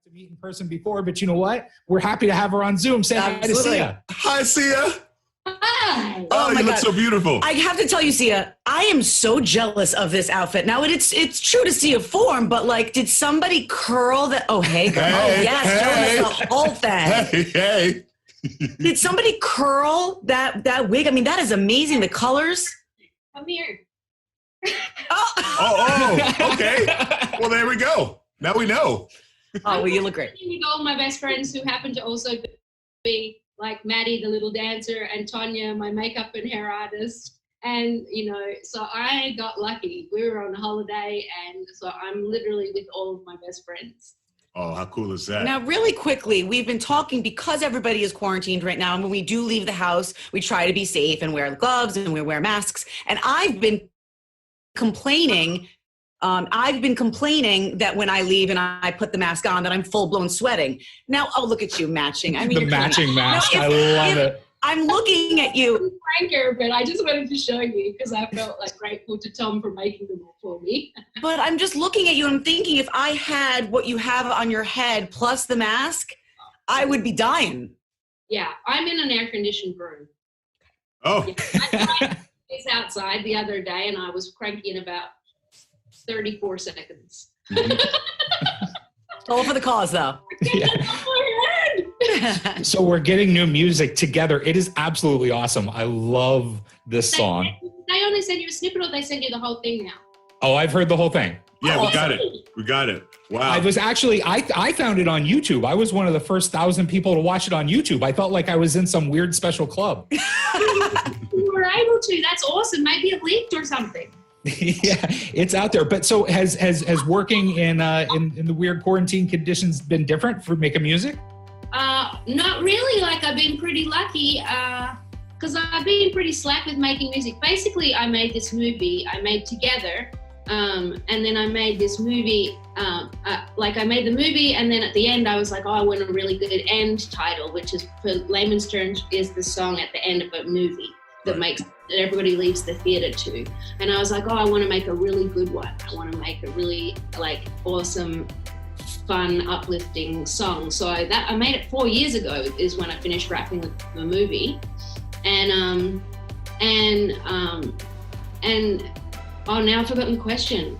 to meet in person before, but you know what? We're happy to have her on Zoom. Say hi to Sia. Hi, Sia. Hi. Oh, you look so beautiful. I have to tell you, Sia, I am so jealous of this outfit. Now, it's true to Sia.For, but like, did somebody curl that? Oh, hey, girl. Hey, oh, yes, showing us the whole thing. Hey. Did somebody curl that wig? I mean, that is amazing. The colors. Come here. Oh, Okay. Well, there we go. Now we know. Oh, well, you look great. With all my best friends who happen to also be like Maddie, the little dancer, and Tonya, my makeup and hair artist. And, so I got lucky. We were on holiday, and so I'm literally with all of my best friends. Oh, how cool is that? Now, really quickly, we've been talking because everybody is quarantined right now. And when we do leave the house, we try to be safe and wear gloves and we wear masks. And I've been complaining that when I leave and I put the mask on, that I'm full blown sweating. Now, oh, look at you matching. I mean, the matching mask. I love it. I'm looking at you. Franker, but I just wanted to show you because I felt like grateful to Tom for making them all for me. But I'm just looking at you and I'm thinking if I had what you have on your head plus the mask, I would be dying. Yeah, I'm in an air-conditioned room. Oh. Yeah, I was outside the other day and I was cranky in about 34 seconds. All for the cause, though. Yeah. So we're getting new music together. It is absolutely awesome. I love this song. They only send you a snippet or they send you the whole thing now? Oh, I've heard the whole thing. Yeah, we got it. We got it. Wow. I was actually, I found it on YouTube. I was one of the first 1,000 people to watch it on YouTube. I felt like I was in some weird special club. You were able to. That's awesome. Maybe it leaked or something. Yeah, it's out there. But so has working in the weird quarantine conditions been different for making music? Not really. Like I've been pretty lucky because I've been pretty slack with making music. Basically, I made this movie. I made Together, and then I made this movie. I made the movie, and then at the end, I was like, oh, I want a really good end title, which is for layman's terms is the song at the end of a movie that makes that everybody leaves the theater to. And I was like, oh, I want to make a really good one. I want to make a really awesome, fun, uplifting song. So I made it 4 years ago is when I finished wrapping the movie. And now I've forgotten the question.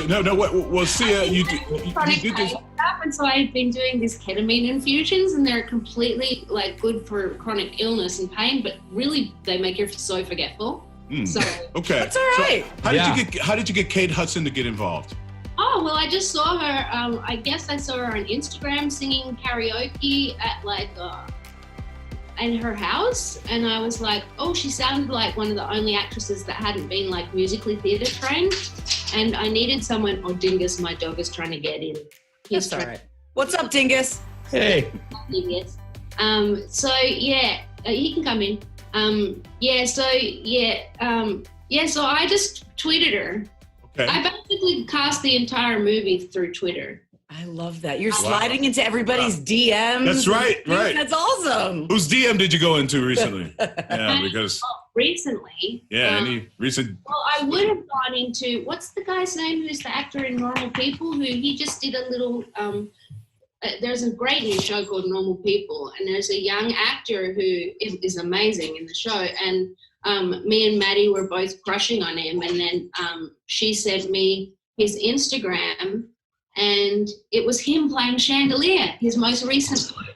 No. Well, Sia, you did this. And so I've been doing these ketamine infusions, and they're completely good for chronic illness and pain, but really they make you so forgetful. So okay, that's all right. So how did you get Kate Hudson to get involved? Oh well, I just saw her. I guess I saw her on Instagram singing karaoke at in her house, and I was like, oh, she sounded like one of the only actresses that hadn't been musically theatre trained, and I needed someone. Oh, Dingus, my dog is trying to get in. That's all right. What's up, Dingus? Hey. Dingus. So yeah, he can come in. So I just tweeted her. Okay. I basically cast the entire movie through Twitter. I love that. You're sliding into everybody's DMs. That's right. That's awesome. Whose DM did you go into recently? Yeah, because recently. Yeah, any recent? Well, I would have gone into what's the guy's name who's the actor in Normal People who he just did a little. There's a great new show called Normal People, and there's a young actor who is amazing in the show, and me and Maddie were both crushing on him, and then she sent me his Instagram, and it was him playing Chandelier, his most recent one.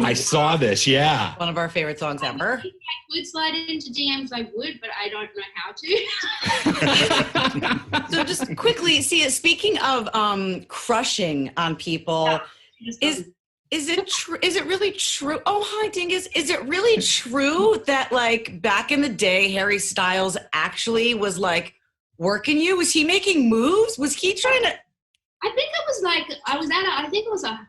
I saw this, yeah. One of our favorite songs ever. If I could slide into DMs, I would, but I don't know how to. So just quickly, speaking of crushing on people, is it true? Is it really true? Oh, hi, Dingus. Is it really true that back in the day, Harry Styles actually was working you? Was he making moves? Was he trying to? I think it was I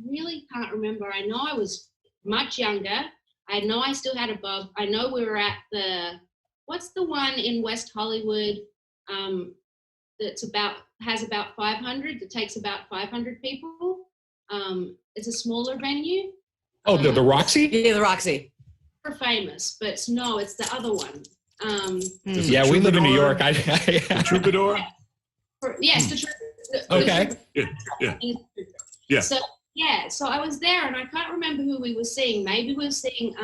really can't remember. I know I was much younger. I know I still had a bob. I know we were at what's the one in West Hollywood has about 500, that takes about 500 people. It's a smaller venue. Oh, the Roxy? Yeah, the Roxy. We're famous, but no, it's the other one. Yeah, we live in New York. The Troubadour? Yes, the Troubadour. Okay. Yeah. Yeah. So so I was there, and I can't remember who we were seeing. Maybe we were seeing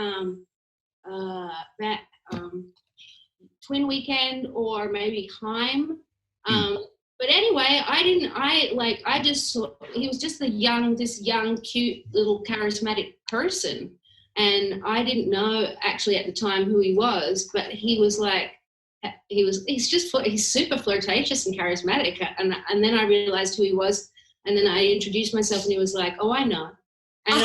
that Twin Weekend, or maybe Haim. But anyway, I just saw he was just this young, cute, little charismatic person. And I didn't know actually at the time who he was, but he was like, he's super flirtatious and charismatic. And then I realized who he was. And then I introduced myself, and he was like, oh, I know. And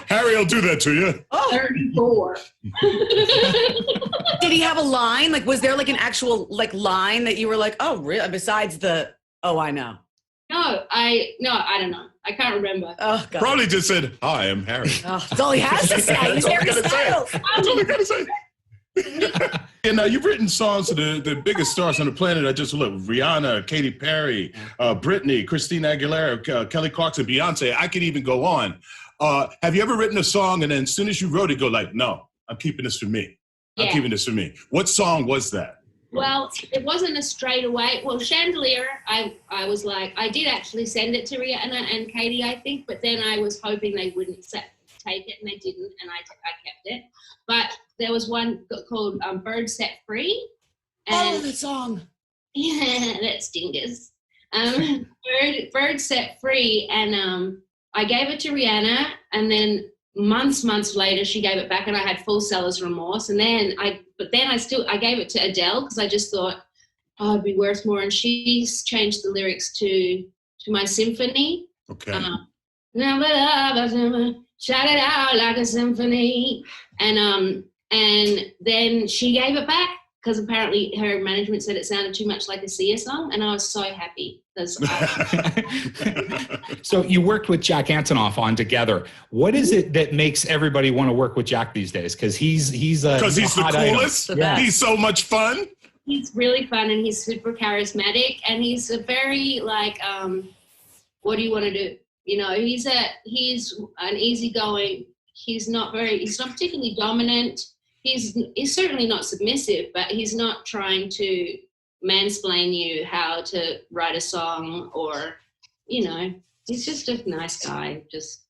Harry will do that to you. 34. Did he have a line? Like, was there like an actual like line that you were like, oh, really? Besides the, oh, I know. No, I don't know. I can't remember. Oh, God. Probably just said, hi, I'm Harry. Oh, that's all he has to say. He's Harry Styles. That's all he got to say. And you've written songs to the biggest stars on the planet. I just look: Rihanna, Katy Perry, Britney, Christina Aguilera, Kelly Clarkson, Beyonce. I could even go on. Have you ever written a song and then as soon as you wrote it, go like, no, I'm keeping this for me. I'm keeping this for me. What song was that? Well, it wasn't a straight away. Well, Chandelier, I was like, I did actually send it to Rihanna and Katy, I think, but then I was hoping they wouldn't take it, and they didn't, and I kept it. But there was one called Bird Set Free. And, that song. Yeah, that's dingus. Bird Set Free, and I gave it to Rihanna, and then months later she gave it back, and I had full seller's remorse. And then I gave it to Adele because I just thought, oh, it'd be worth more. And she's changed the lyrics to my symphony. Okay. Shout it out like a symphony. And then she gave it back because apparently her management said it sounded too much like a Sia song, and I was so happy. So you worked with Jack Antonoff on Together. What is it that makes everybody want to work with Jack these days? Because he's the coolest. Yeah. He's so much fun. He's really fun, and he's super charismatic, and he's a very like, what do you want to do? You know, he's an easygoing. He's not particularly dominant. He's certainly not submissive, but he's not trying to mansplain you how to write a song, or, you know, he's just a nice guy, just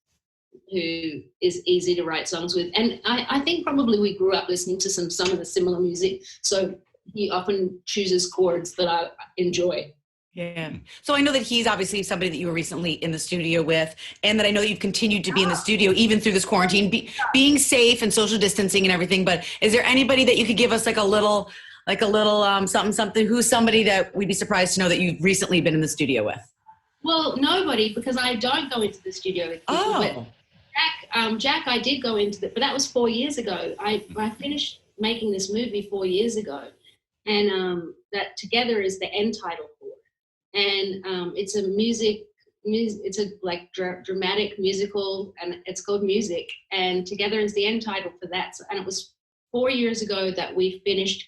who is easy to write songs with. And I think probably we grew up listening to some of the similar music, so he often chooses chords that I enjoy. Yeah. So I know that he's obviously somebody that you were recently in the studio with, and that I know that you've continued to be in the studio even through this quarantine, being safe and social distancing and everything. But is there anybody that you could give us like a little something, who's somebody that we'd be surprised to know that you've recently been in the studio with? Well, nobody, because I don't go into the studio with people. Oh. But Jack, I did go into it, but that was 4 years ago. I finished making this movie 4 years ago, and that Together is the end title for it. And it's a dramatic musical, and it's called Music, and Together is the end title for that. So, and it was 4 years ago that we finished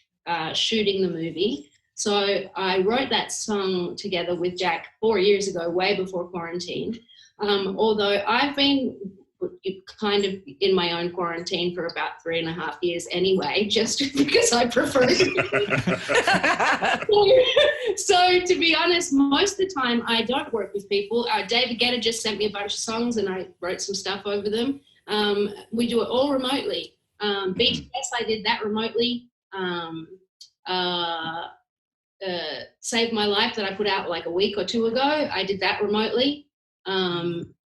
shooting the movie. So I wrote that song together with Jack 4 years ago, way before quarantine. Although I've been kind of in my own quarantine for about 3.5 years anyway, just because I prefer it. So to be honest, most of the time I don't work with people. David Guetta just sent me a bunch of songs and I wrote some stuff over them. We do it all remotely. BTS, I did that remotely. Save My Life that I put out like a week or two ago, I did that remotely.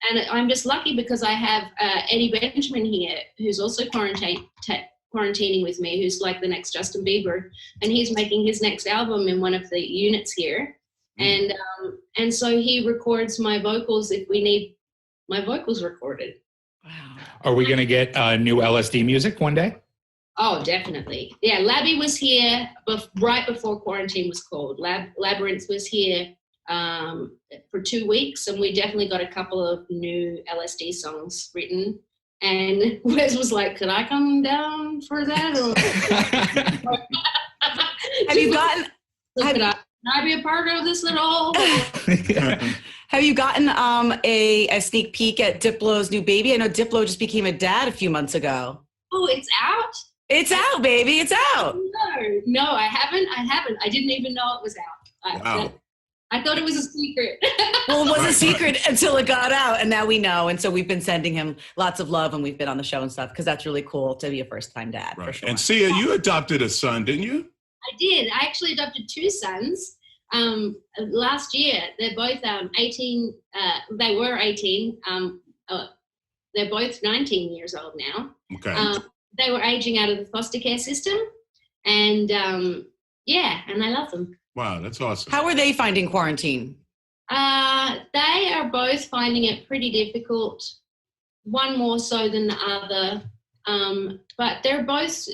And I'm just lucky because I have Eddie Benjamin here, who's also quarantining with me, who's like the next Justin Bieber, and he's making his next album in one of the units here. And so he records my vocals if we need my vocals recorded. Wow. Are we going to get new LSD music one day? Oh, definitely. Yeah, Labby was here right before quarantine was called. Labyrinth was here for 2 weeks, and we definitely got a couple of new LSD songs written. And Wes was like, "Could I come down for that?" Or Have you gotten? Can I be a part of this at all? Have you gotten a sneak peek at Diplo's new baby? I know Diplo just became a dad a few months ago. Oh, it's out? It's out, baby. It's out. No, I haven't. I didn't even know it was out. Wow. I thought it was a secret. Well, it was a secret until it got out, and now we know. And so we've been sending him lots of love, and we've been on the show and stuff because that's really cool to be a first-time dad, for sure. And Sia, you adopted a son, didn't you? I did. I actually adopted 2 sons last year. They're both 18. They were 18. They're both 19 years old now. Okay. They were aging out of the foster care system, and and I love them. Wow, that's awesome. How are they finding quarantine? They are both finding it pretty difficult, one more so than the other. But they're both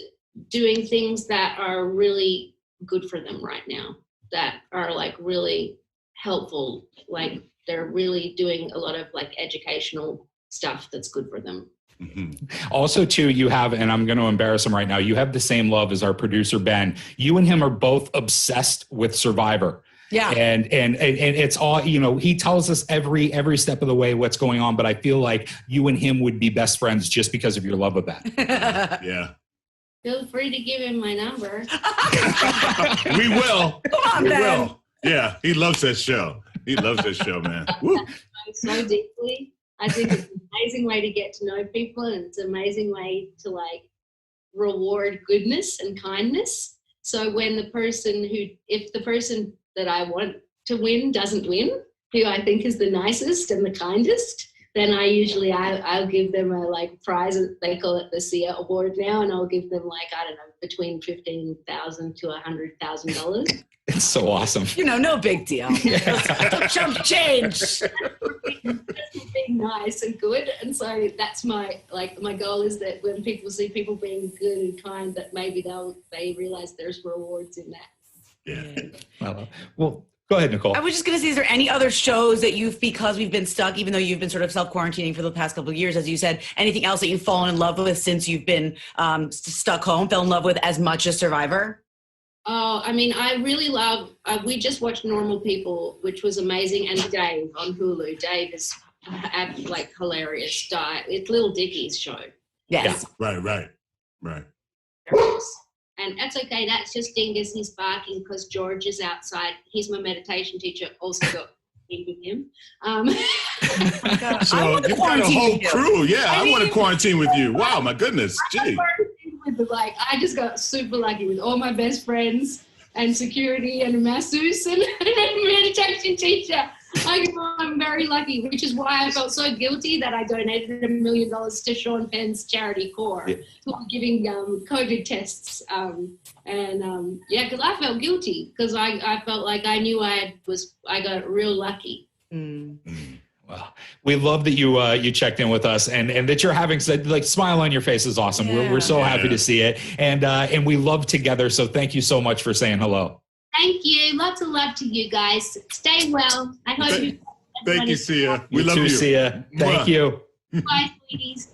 doing things that are really good for them right now, that are like really helpful. Like they're really doing a lot of like educational stuff that's good for them. Mm-hmm. Also, too, you have, and I'm going to embarrass him right now, you have the same love as our producer, Ben. You and him are both obsessed with Survivor. Yeah. And it's all, he tells us every step of the way what's going on, but I feel like you and him would be best friends just because of your love of that. Yeah. Feel free to give him my number. We will. Come on, Ben. Will. Yeah, he loves that show. He loves that show, man. Woo. So deeply. I think it's an amazing way to get to know people, and it's an amazing way to like reward goodness and kindness. So when if the person that I want to win doesn't win, who I think is the nicest and the kindest, then I'll give them a like prize. They call it the Sia Award now, and I'll give them like, I don't know, between $15,000 to $100,000. It's so awesome. No big deal. Chump change. Being nice and good, and so that's my goal is that when people see people being good and kind, that maybe they realize there's rewards in that. Yeah. Well, go ahead, Nicole. I was just going to say, is there any other shows that because we've been stuck, even though you've been sort of self-quarantining for the past couple of years, as you said, anything else that you've fallen in love with since you've been stuck home, fell in love with as much as Survivor? Oh, I mean, I really love, we just watched Normal People, which was amazing, and Dave on Hulu. Dave is like hilarious. It's Little Dickie's show. Yes. Yeah. Right. And that's okay. That's just Dingus. He's barking because George is outside. He's my meditation teacher. Also got with him. So you've got a whole crew. Yeah, I want to quarantine with you. Wow, my goodness. Gee. I just got super lucky with all my best friends and security and a masseuse and a meditation teacher. I'm very lucky, which is why I felt so guilty that I donated $1 million to Sean Penn's charity Core, who are giving COVID tests. Because I felt guilty because I felt like I knew I got real lucky. Well, we love that you checked in with us and that you're having like smile on your face is awesome. Yeah. We're so happy to see it, and we love together. So thank you so much for saying hello. Thank you. Lots of love to you guys. Stay well. I hope you. Thank you, Sia. We You love too, you. Sia. Thank you. Bye, sweeties.